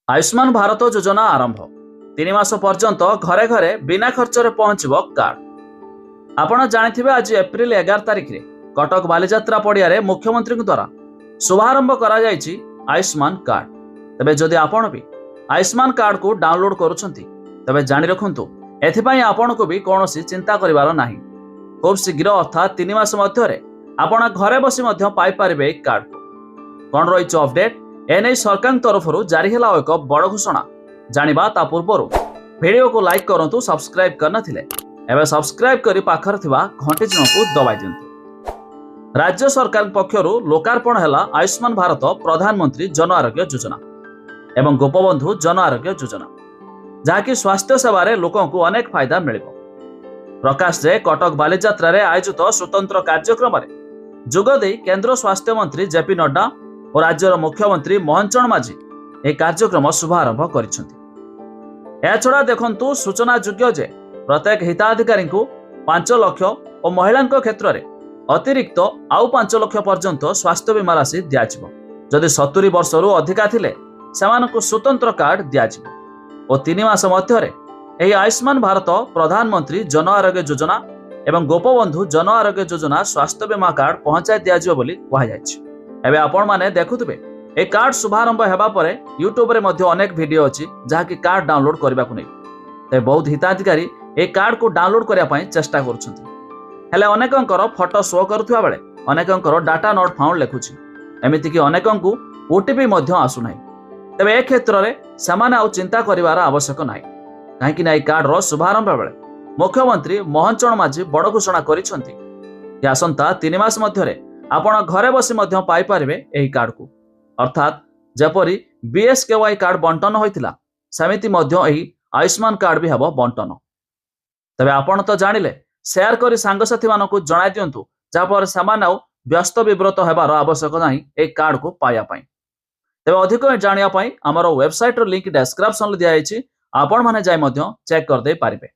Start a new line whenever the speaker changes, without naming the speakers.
आयुष्मान भारत योजना आरंभ 3 मास पर्यंत घरे घरे बिना खर्चरे पहुंचब कार्ड। आपण जानिथिबे आज एप्रिल 11 तारिख रे कटक बालीजात्रा पड़िया रे मुख्यमंत्री द्वारा शुभारंभ करा जायछि आयुष्मान कार्ड। तबे जदि आपण भी आयुष्मान कार्ड को डाउनलोड करूछंती तबे जानि रखंतु एथिपाई आपण को भी कोनोसी चिंता करिवार नाही। खूब शीघ्र अर्थात 3 मास मध्यरे आपण घरे बसी मध्य पाई पारिबे कार्ड को। कोन रहिछ अपडेट एने सरकार तरफ जारी है एक बड़ घोषणा जानिबा ता पूर्व वीडियो को लाइक करंतु सब्सक्राइब करना थिले एबे सब्सक्राइब करी पाखर थिबा घंटी चिन्ह को दबाई दियंतु। राज्य सरकार पक्षरु लोकार्पण हैला आयुष्मान भारत प्रधानमंत्री जन आरोग्य योजना एवं गोपबंधु जन आरोग्य योजना जहाँकि स्वास्थ्य सेवा लोकों को अनेक फायदा मिलिबो। प्रकाश जे कटक बालीजात्रा रे आयोजित स्वतंत्र कार्यक्रम रे जोगदे केंद्र स्वास्थ्य मंत्री जेपी नड्डा और राज्यर मुख्यमंत्री मोहन चरण माझी एक कार्यक्रम शुभारंभ करिसेंति। देखंतु सूचना योग्य जे प्रत्येक हिताधिकारी को 5 लाख और महिला क्षेत्र में अतिरिक्त आउ 5 लाख पर्यंत स्वास्थ्य बीमा राशि दियाजिबो। जदि 70 वर्षरु अधिका थिले सेमानकु स्वतंत्र कार्ड दियाजिबो और 3 मास मध्यरे एही आयुष्मान भारत प्रधानमंत्री जन आरोग्य योजना एवं गोपबंधु जन आरोग्य योजना स्वास्थ्य बीमा कार्ड पहुंचाई दियाजिबो बोली कहा जायछि। एबे आपण माने देखुथिबे ए कार्ड शुभारंभ हेबा परे यूट्यूब रे मध्ये अनेक वीडियो अछि जहाँकि कार्ड डाउनलोड करबा को नै ते बहुत हिताधिकारी ए कार्ड को डाउनलोड करिया पई चेष्टा करूछंती। हेले अनेकंकर फोटो शो करूथुवा बेले अनेकंकर डाटा नॉट फाउंड लेखुछि एमिति कि अनेकंकु ओटीपी मध्ये आसु नै। तबे ए क्षेत्र रे समान आ चिंता करिवार आवश्यक नै काहेकि नै कार्ड रो शुभारंभ बेले मुख्यमंत्री मोहन चरण माझी बड़ घोषणा करिसंती कि आसंता 3 मास मध्यरे आपण घरे बसी मध्य पाई पारिबे एही कार्ड को। अर्थात जेपरी बीएसकेवाई कार्ड बंटन होइतिला सेमिति मध्य एही आयुष्मान कार्ड भी हेबो बंटन। तबे आपण तो जानिले शेयर करी सांगसाथी मानकु जणाइ दियंतु जा पर समान आउ व्यस्त विब्रत हेबार आवश्यक नाही ए कार्ड को पाया पई। तबे अधिक जानिया पई हमर वेबसाइट रो लिंक डिस्क्रिप्शन रे दिया आइछि आपण माने जाय मध्य चेक कर दे पारिबे।